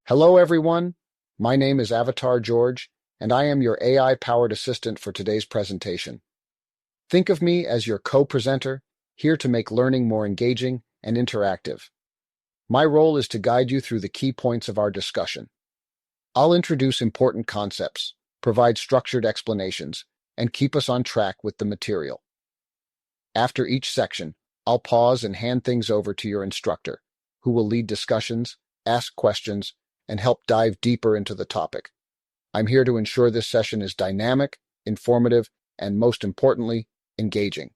Hello, everyone. My name is Avatar George, and I am your AI-powered assistant for today's presentation. Think of me as your co-presenter, here to make learning more engaging and interactive. My role is to guide you through the key points of our discussion. I'll introduce important concepts, provide structured explanations, and keep us on track with the material. After each section, I'll pause and hand things over to your instructor, who will lead discussions, ask questions, and help dive deeper into the topic. I'm here to ensure this session is dynamic, informative, and most importantly, engaging.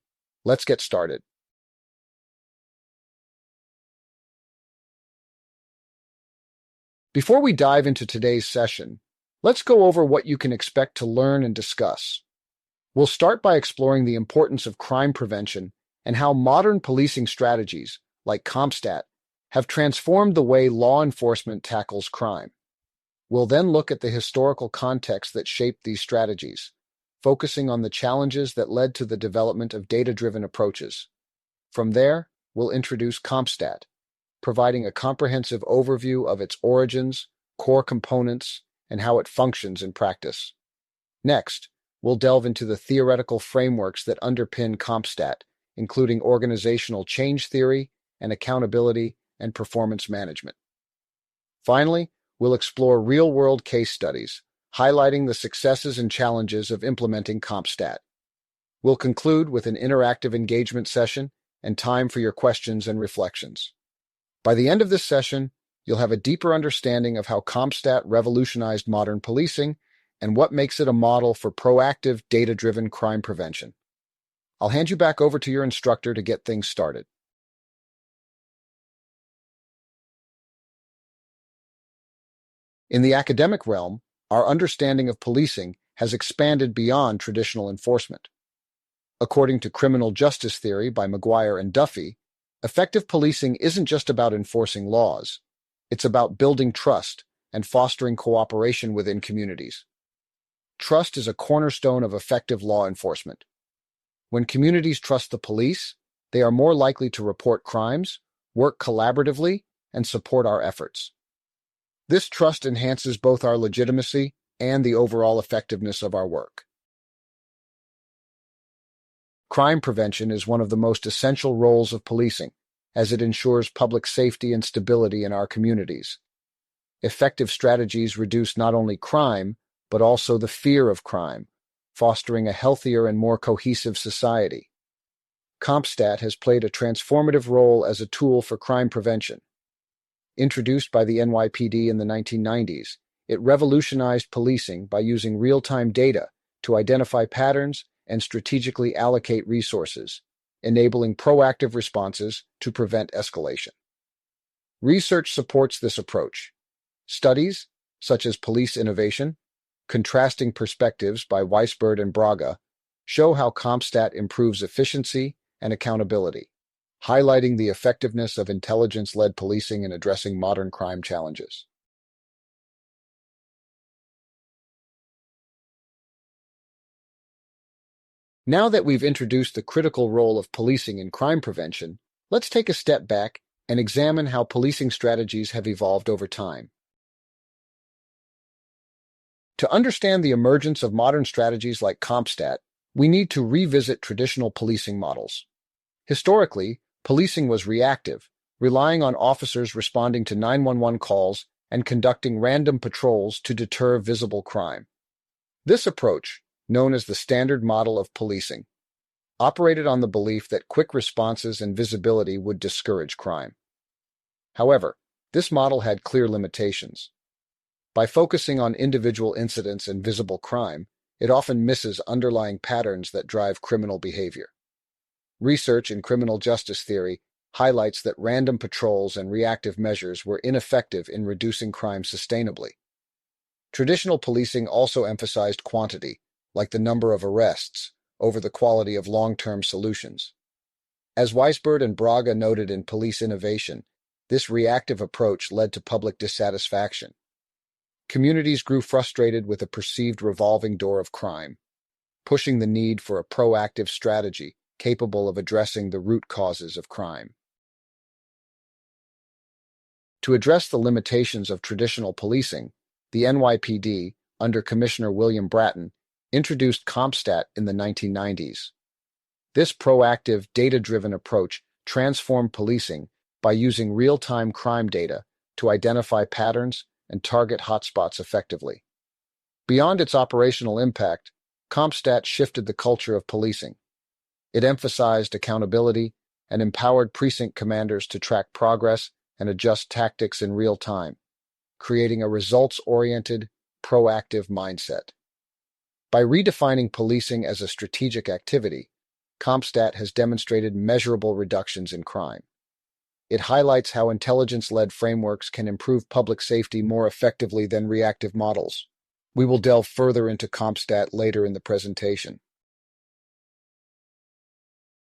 Let's get started. Before we dive into today's session, let's go over what you can expect to learn and discuss. We'll start by exploring the importance of crime prevention and how modern policing strategies, like CompStat, have transformed the way law enforcement tackles crime. We'll then look at the historical context that shaped these strategies, focusing on the challenges that led to the development of data-driven approaches. From there, we'll introduce CompStat, providing a comprehensive overview of its origins, core components, and how it functions in practice. Next, we'll delve into the theoretical frameworks that underpin CompStat, including organizational change theory and accountability and performance management. Finally, we'll explore real-world case studies, highlighting the successes and challenges of implementing CompStat. We'll conclude with an interactive engagement session and time for your questions and reflections. By the end of this session, you'll have a deeper understanding of how CompStat revolutionized modern policing and what makes it a model for proactive, data-driven crime prevention. I'll hand you back over to your instructor to get things started. In the academic realm, our understanding of policing has expanded beyond traditional enforcement. According to criminal justice theory by McGuire and Duffy, effective policing isn't just about enforcing laws. It's about building trust and fostering cooperation within communities. Trust is a cornerstone of effective law enforcement. When communities trust the police, they are more likely to report crimes, work collaboratively, and support our efforts. This trust enhances both our legitimacy and the overall effectiveness of our work. Crime prevention is one of the most essential roles of policing, as it ensures public safety and stability in our communities. Effective strategies reduce not only crime, but also the fear of crime, fostering a healthier and more cohesive society. CompStat has played a transformative role as a tool for crime prevention. Introduced by the NYPD in the 1990s, it revolutionized policing by using real-time data to identify patterns and strategically allocate resources, enabling proactive responses to prevent escalation. Research supports this approach. Studies, such as Police Innovation, Contrasting Perspectives by Weisberg and Braga, show how CompStat improves efficiency and accountability, highlighting the effectiveness of intelligence-led policing in addressing modern crime challenges. Now that we've introduced the critical role of policing in crime prevention, let's take a step back and examine how policing strategies have evolved over time. To understand the emergence of modern strategies like CompStat, we need to revisit traditional policing models. Historically, policing was reactive, relying on officers responding to 911 calls and conducting random patrols to deter visible crime. This approach, known as the standard model of policing, operated on the belief that quick responses and visibility would discourage crime. However, this model had clear limitations. By focusing on individual incidents and visible crime, it often misses underlying patterns that drive criminal behavior. Research in criminal justice theory highlights that random patrols and reactive measures were ineffective in reducing crime sustainably. Traditional policing also emphasized quantity, like the number of arrests, over the quality of long-term solutions. As Weisberg and Braga noted in Police Innovation, this reactive approach led to public dissatisfaction. Communities grew frustrated with a perceived revolving door of crime, pushing the need for a proactive strategy capable of addressing the root causes of crime. To address the limitations of traditional policing, the NYPD, under Commissioner William Bratton, introduced CompStat in the 1990s. This proactive, data-driven approach transformed policing by using real-time crime data to identify patterns and target hotspots effectively. Beyond its operational impact, CompStat shifted the culture of policing. It emphasized accountability and empowered precinct commanders to track progress and adjust tactics in real time, creating a results-oriented, proactive mindset. By redefining policing as a strategic activity, CompStat has demonstrated measurable reductions in crime. It highlights how intelligence-led frameworks can improve public safety more effectively than reactive models. We will delve further into CompStat later in the presentation.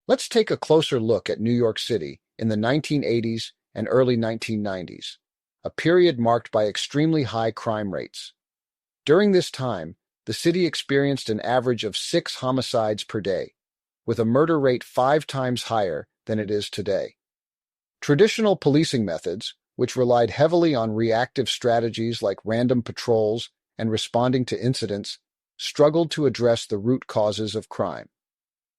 Let's take a closer look at New York City in the 1980s and early 1990s, a period marked by extremely high crime rates. During this time, the city experienced an average of 6 homicides per day, with a murder rate 5 times higher than it is today. Traditional policing methods, which relied heavily on reactive strategies like random patrols and responding to incidents, struggled to address the root causes of crime.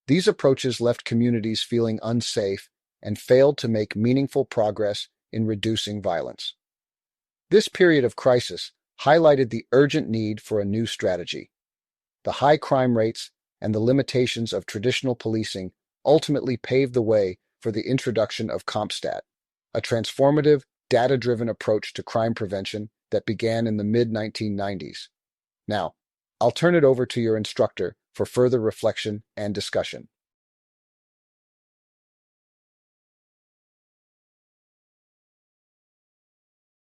These approaches left communities feeling unsafe and failed to make meaningful progress in reducing violence. This period of crisis highlighted the urgent need for a new strategy. The high crime rates and the limitations of traditional policing ultimately paved the way for the introduction of CompStat, a transformative, data-driven approach to crime prevention that began in the mid-1990s. Now, I'll turn it over to your instructor for further reflection and discussion.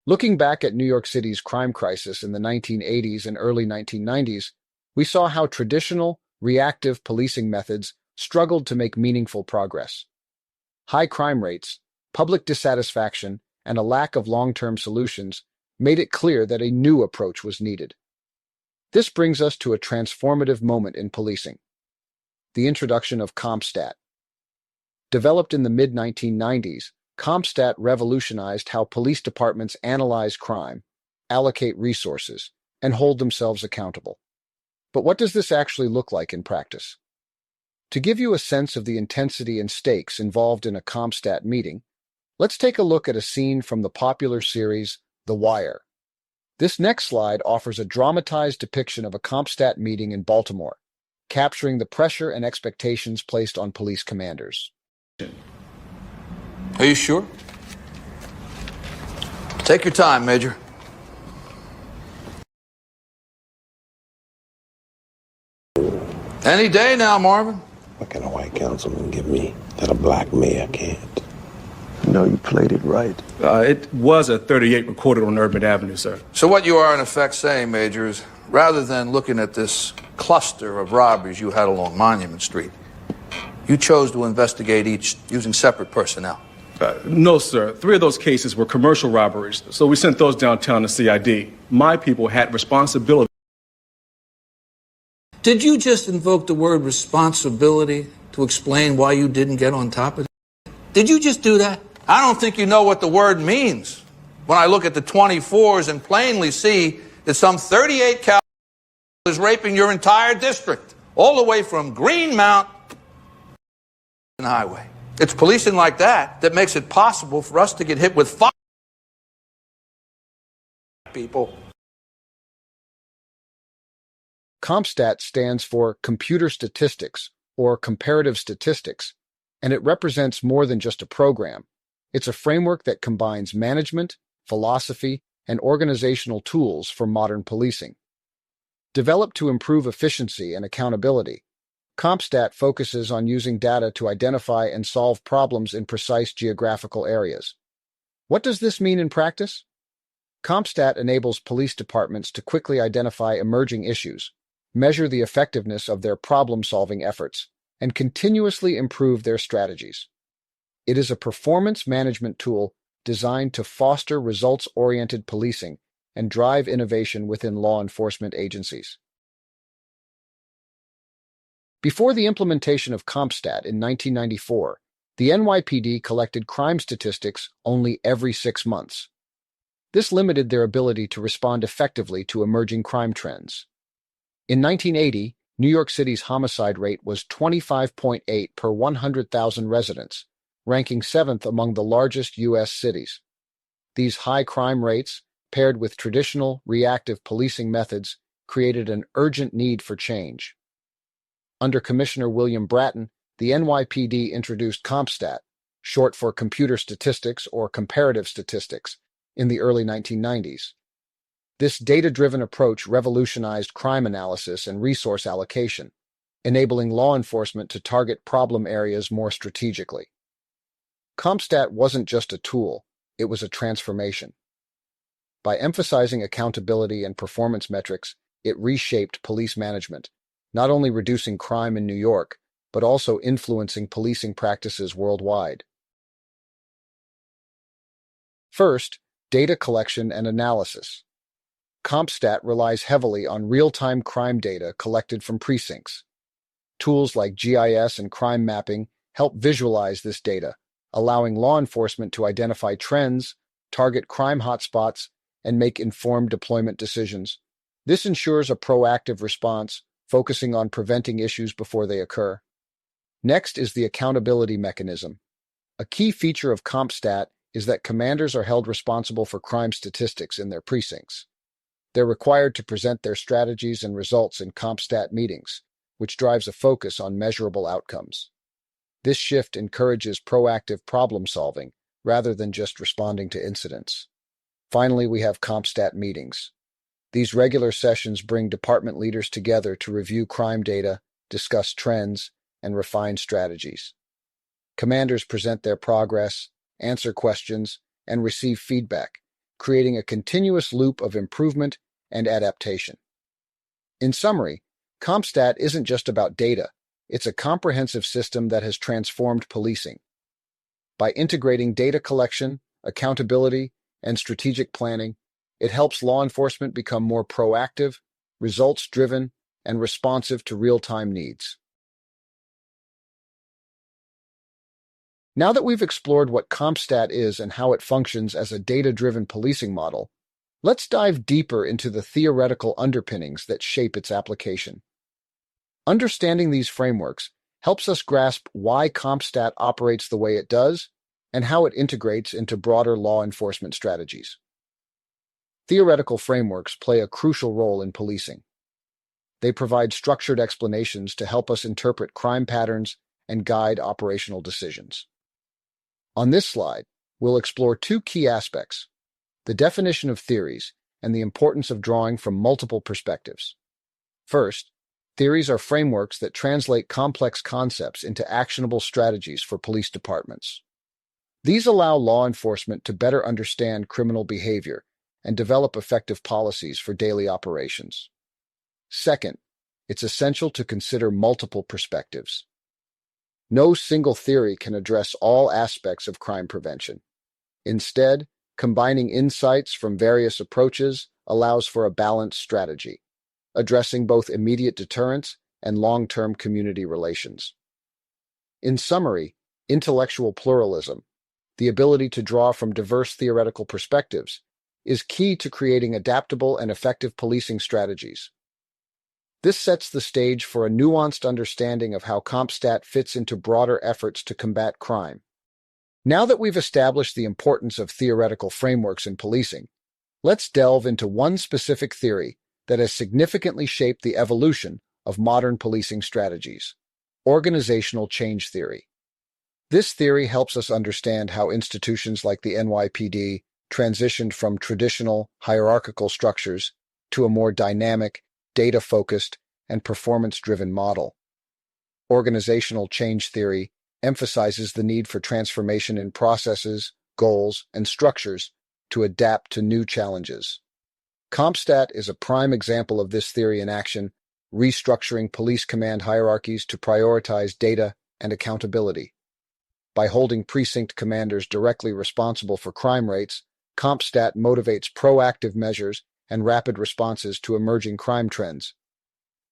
Looking back at New York City's crime crisis in the 1980s and early 1990s, we saw how traditional, reactive policing methods struggled to make meaningful progress. High crime rates, public dissatisfaction, and a lack of long-term solutions made it clear that a new approach was needed. This brings us to a transformative moment in policing: the introduction of CompStat. Developed in the mid-1990s, CompStat revolutionized how police departments analyze crime, allocate resources, and hold themselves accountable. But what does this actually look like in practice? To give you a sense of the intensity and stakes involved in a CompStat meeting, let's take a look at a scene from the popular series The Wire. This next slide offers a dramatized depiction of a CompStat meeting in Baltimore, capturing the pressure and expectations placed on police commanders. Are you sure? Take your time, Major. Any day now, Marvin. What can a white councilman give me that a black mayor can't? No, you played it right. It was a 38 recorded on Urban Avenue, sir. So what you are in effect saying, Major, is rather than looking at this cluster of robberies you had along Monument Street, you chose to investigate each using separate personnel. No, sir. 3 of those cases were commercial robberies, so we sent those downtown to CID. My people had responsibility. Did you just invoke the word responsibility to explain why you didn't get on top of it? Did you just do that? I don't think you know what the word means. When I look at the 24s and plainly see that some 38 cal is raping your entire district, all the way from Greenmount to the highway. It's policing like that that makes it possible for us to get hit with 5 people. CompStat stands for Computer Statistics, or Comparative Statistics, and it represents more than just a program. It's a framework that combines management, philosophy, and organizational tools for modern policing. Developed to improve efficiency and accountability, CompStat focuses on using data to identify and solve problems in precise geographical areas. What does this mean in practice? CompStat enables police departments to quickly identify emerging issues, measure the effectiveness of their problem-solving efforts, and continuously improve their strategies. It is a performance management tool designed to foster results-oriented policing and drive innovation within law enforcement agencies. Before the implementation of CompStat in 1994, the NYPD collected crime statistics only every 6 months. This limited their ability to respond effectively to emerging crime trends. In 1980, New York City's homicide rate was 25.8 per 100,000 residents, ranking 7th among the largest U.S. cities. These high crime rates, paired with traditional, reactive policing methods, created an urgent need for change. Under Commissioner William Bratton, the NYPD introduced CompStat, short for Computer Statistics or Comparative Statistics, in the early 1990s. This data-driven approach revolutionized crime analysis and resource allocation, enabling law enforcement to target problem areas more strategically. CompStat wasn't just a tool, it was a transformation. By emphasizing accountability and performance metrics, it reshaped police management, not only reducing crime in New York, but also influencing policing practices worldwide. First, data collection and analysis. CompStat relies heavily on real-time crime data collected from precincts. Tools like GIS and crime mapping help visualize this data, allowing law enforcement to identify trends, target crime hotspots, and make informed deployment decisions. This ensures a proactive response, focusing on preventing issues before they occur. Next is the accountability mechanism. A key feature of CompStat is that commanders are held responsible for crime statistics in their precincts. They're required to present their strategies and results in CompStat meetings, which drives a focus on measurable outcomes. This shift encourages proactive problem-solving rather than just responding to incidents. Finally, we have CompStat meetings. These regular sessions bring department leaders together to review crime data, discuss trends, and refine strategies. Commanders present their progress, answer questions, and receive feedback, creating a continuous loop of improvement and adaptation. In summary, CompStat isn't just about data, it's a comprehensive system that has transformed policing. By integrating data collection, accountability, and strategic planning, it helps law enforcement become more proactive, results-driven, and responsive to real-time needs. Now that we've explored what CompStat is and how it functions as a data-driven policing model, let's dive deeper into the theoretical underpinnings that shape its application. Understanding these frameworks helps us grasp why CompStat operates the way it does and how it integrates into broader law enforcement strategies. Theoretical frameworks play a crucial role in policing. They provide structured explanations to help us interpret crime patterns and guide operational decisions. On this slide, we'll explore two key aspects: the definition of theories and the importance of drawing from multiple perspectives. First, theories are frameworks that translate complex concepts into actionable strategies for police departments. These allow law enforcement to better understand criminal behavior and develop effective policies for daily operations. Second, it's essential to consider multiple perspectives. No single theory can address all aspects of crime prevention. Instead, combining insights from various approaches allows for a balanced strategy, addressing both immediate deterrence and long-term community relations. In summary, intellectual pluralism, the ability to draw from diverse theoretical perspectives, is key to creating adaptable and effective policing strategies. This sets the stage for a nuanced understanding of how CompStat fits into broader efforts to combat crime. Now that we've established the importance of theoretical frameworks in policing, let's delve into one specific theory that has significantly shaped the evolution of modern policing strategies: organizational change theory. This theory helps us understand how institutions like the NYPD transitioned from traditional hierarchical structures to a more dynamic, data-focused, and performance-driven model. Organizational change theory emphasizes the need for transformation in processes, goals, and structures to adapt to new challenges. CompStat is a prime example of this theory in action, restructuring police command hierarchies to prioritize data and accountability. By holding precinct commanders directly responsible for crime rates, CompStat motivates proactive measures and rapid responses to emerging crime trends.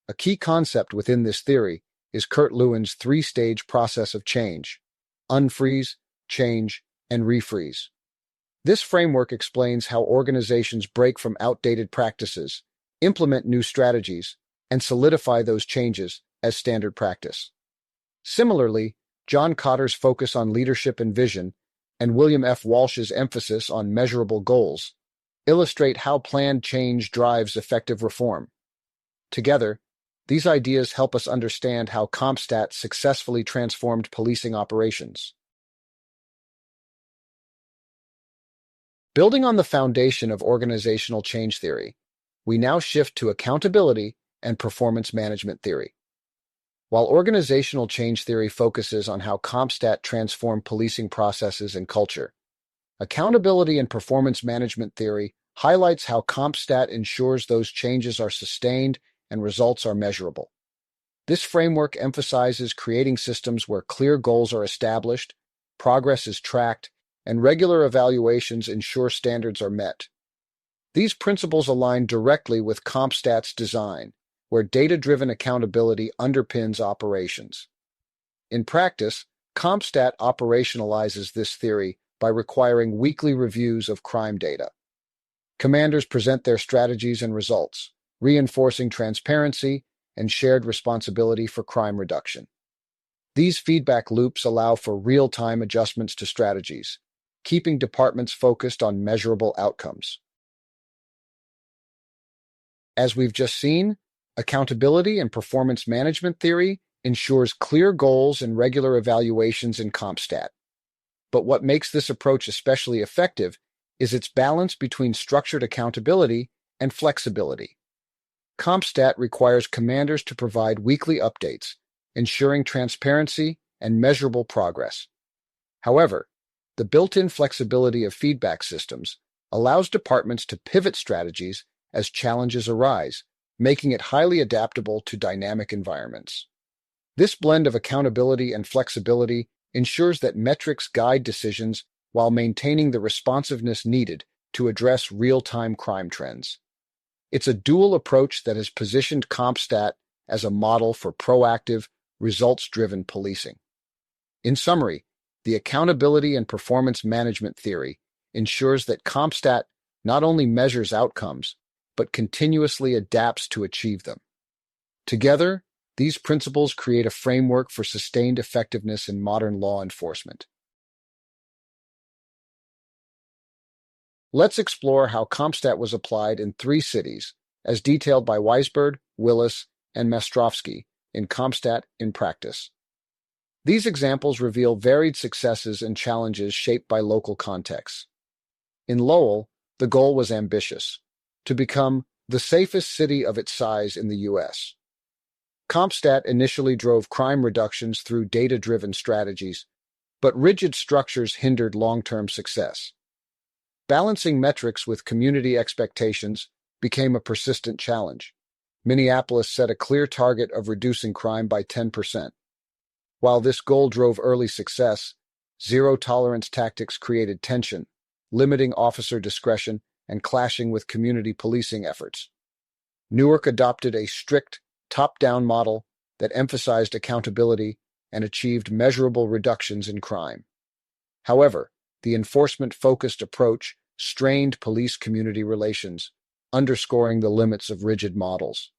A key concept within this theory is Kurt Lewin's three-stage process of change: unfreeze, change, and refreeze. This framework explains how organizations break from outdated practices, implement new strategies, and solidify those changes as standard practice. Similarly, John Cotter's focus on leadership and vision, and William F. Walsh's emphasis on measurable goals, illustrate how planned change drives effective reform. Together, these ideas help us understand how CompStat successfully transformed policing operations. Building on the foundation of organizational change theory, we now shift to accountability and performance management theory. While organizational change theory focuses on how CompStat transformed policing processes and culture, accountability and performance management theory highlights how CompStat ensures those changes are sustained and results are measurable. This framework emphasizes creating systems where clear goals are established, progress is tracked, and regular evaluations ensure standards are met. These principles align directly with CompStat's design, where data-driven accountability underpins operations. In practice, CompStat operationalizes this theory by requiring weekly reviews of crime data. Commanders present their strategies and results, reinforcing transparency and shared responsibility for crime reduction. These feedback loops allow for real-time adjustments to strategies, keeping departments focused on measurable outcomes. As we've just seen, accountability and performance management theory ensures clear goals and regular evaluations in CompStat. But what makes this approach especially effective is its balance between structured accountability and flexibility. CompStat requires commanders to provide weekly updates, ensuring transparency and measurable progress. However, the built-in flexibility of feedback systems allows departments to pivot strategies as challenges arise, making it highly adaptable to dynamic environments. This blend of accountability and flexibility ensures that metrics guide decisions while maintaining the responsiveness needed to address real-time crime trends. It's a dual approach that has positioned CompStat as a model for proactive, results-driven policing. In summary, the accountability and performance management theory ensures that CompStat not only measures outcomes, but continuously adapts to achieve them. Together, these principles create a framework for sustained effectiveness in modern law enforcement. Let's explore how CompStat was applied in 3 cities, as detailed by Weisberg, Willis, and Mastrovsky in CompStat in Practice. These examples reveal varied successes and challenges shaped by local contexts. In Lowell, the goal was ambitious: to become the safest city of its size in the U.S. CompStat initially drove crime reductions through data-driven strategies, but rigid structures hindered long-term success. Balancing metrics with community expectations became a persistent challenge. Minneapolis set a clear target of reducing crime by 10%. While this goal drove early success, zero-tolerance tactics created tension, limiting officer discretion and clashing with community policing efforts. Newark adopted a strict, top-down model that emphasized accountability and achieved measurable reductions in crime. However, the enforcement-focused approach strained police-community relations, underscoring the limits of rigid models.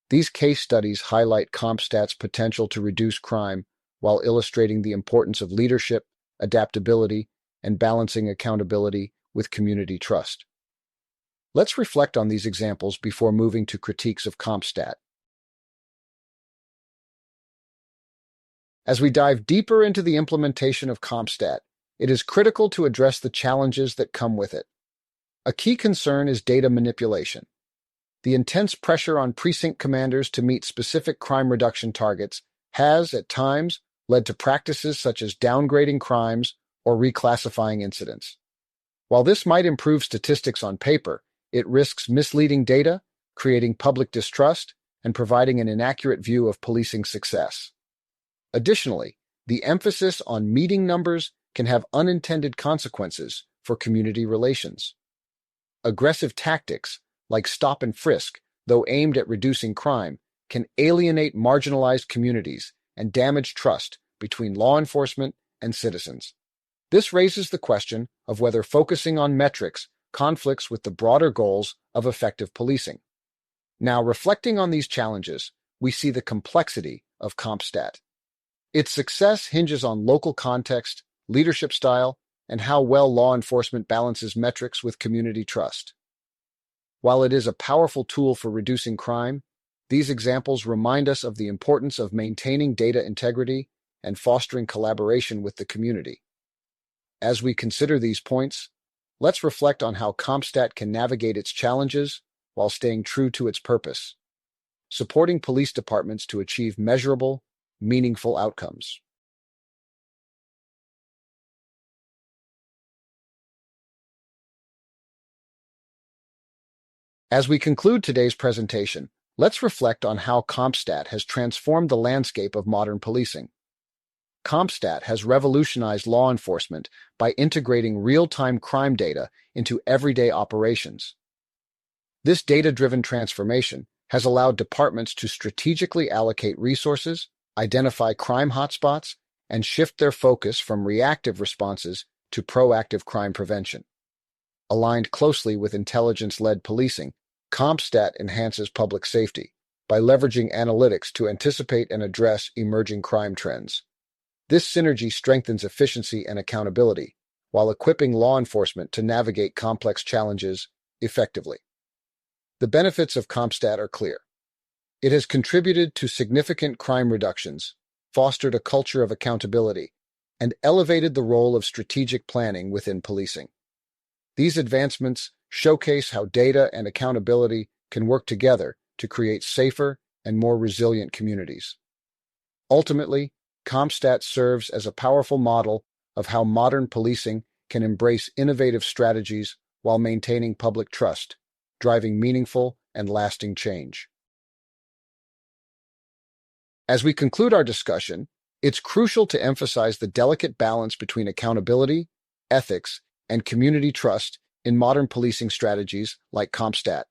These case studies highlight CompStat's potential to reduce crime while illustrating the importance of leadership, adaptability, and balancing accountability with community trust. Let's reflect on these examples before moving to critiques of CompStat. As we dive deeper into the implementation of CompStat, it is critical to address the challenges that come with it. A key concern is data manipulation. The intense pressure on precinct commanders to meet specific crime reduction targets has, at times, led to practices such as downgrading crimes or reclassifying incidents. While this might improve statistics on paper, it risks misleading data, creating public distrust, and providing an inaccurate view of policing success. Additionally, the emphasis on meeting numbers can have unintended consequences for community relations. Aggressive tactics, like stop and frisk, though aimed at reducing crime, can alienate marginalized communities and damage trust between law enforcement and citizens. This raises the question of whether focusing on metrics conflicts with the broader goals of effective policing. Now, reflecting on these challenges, we see the complexity of CompStat. Its success hinges on local context, leadership style, and how well law enforcement balances metrics with community trust. While it is a powerful tool for reducing crime, these examples remind us of the importance of maintaining data integrity and fostering collaboration with the community. As we consider these points, let's reflect on how CompStat can navigate its challenges while staying true to its purpose, supporting police departments to achieve measurable, meaningful outcomes. As we conclude today's presentation, let's reflect on how CompStat has transformed the landscape of modern policing. CompStat has revolutionized law enforcement by integrating real-time crime data into everyday operations. This data-driven transformation has allowed departments to strategically allocate resources, identify crime hotspots, and shift their focus from reactive responses to proactive crime prevention. Aligned closely with intelligence-led policing, CompStat enhances public safety by leveraging analytics to anticipate and address emerging crime trends. This synergy strengthens efficiency and accountability, while equipping law enforcement to navigate complex challenges effectively. The benefits of CompStat are clear. It has contributed to significant crime reductions, fostered a culture of accountability, and elevated the role of strategic planning within policing. These advancements showcase how data and accountability can work together to create safer and more resilient communities. Ultimately, CompStat serves as a powerful model of how modern policing can embrace innovative strategies while maintaining public trust, driving meaningful and lasting change. As we conclude our discussion, it's crucial to emphasize the delicate balance between accountability, ethics, and community trust in modern policing strategies like CompStat.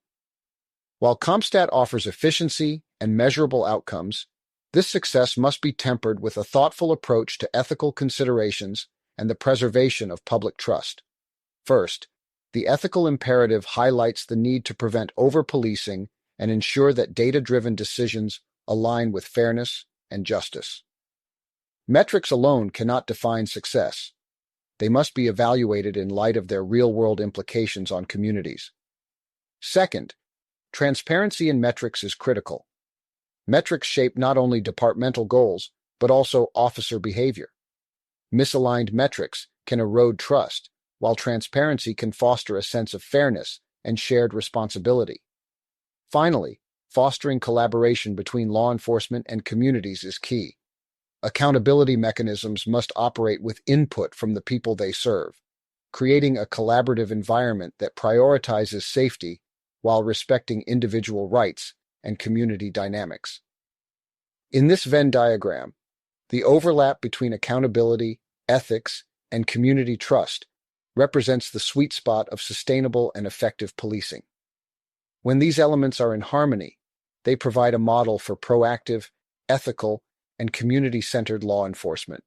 While CompStat offers efficiency and measurable outcomes, this success must be tempered with a thoughtful approach to ethical considerations and the preservation of public trust. First, the ethical imperative highlights the need to prevent over-policing and ensure that data-driven decisions align with fairness and justice. Metrics alone cannot define success. They must be evaluated in light of their real-world implications on communities. Second, transparency in metrics is critical. Metrics shape not only departmental goals, but also officer behavior. Misaligned metrics can erode trust, while transparency can foster a sense of fairness and shared responsibility. Finally, fostering collaboration between law enforcement and communities is key. Accountability mechanisms must operate with input from the people they serve, creating a collaborative environment that prioritizes safety while respecting individual rights and community dynamics. In this Venn diagram, the overlap between accountability, ethics, and community trust represents the sweet spot of sustainable and effective policing. When these elements are in harmony, they provide a model for proactive, ethical, and community-centered law enforcement.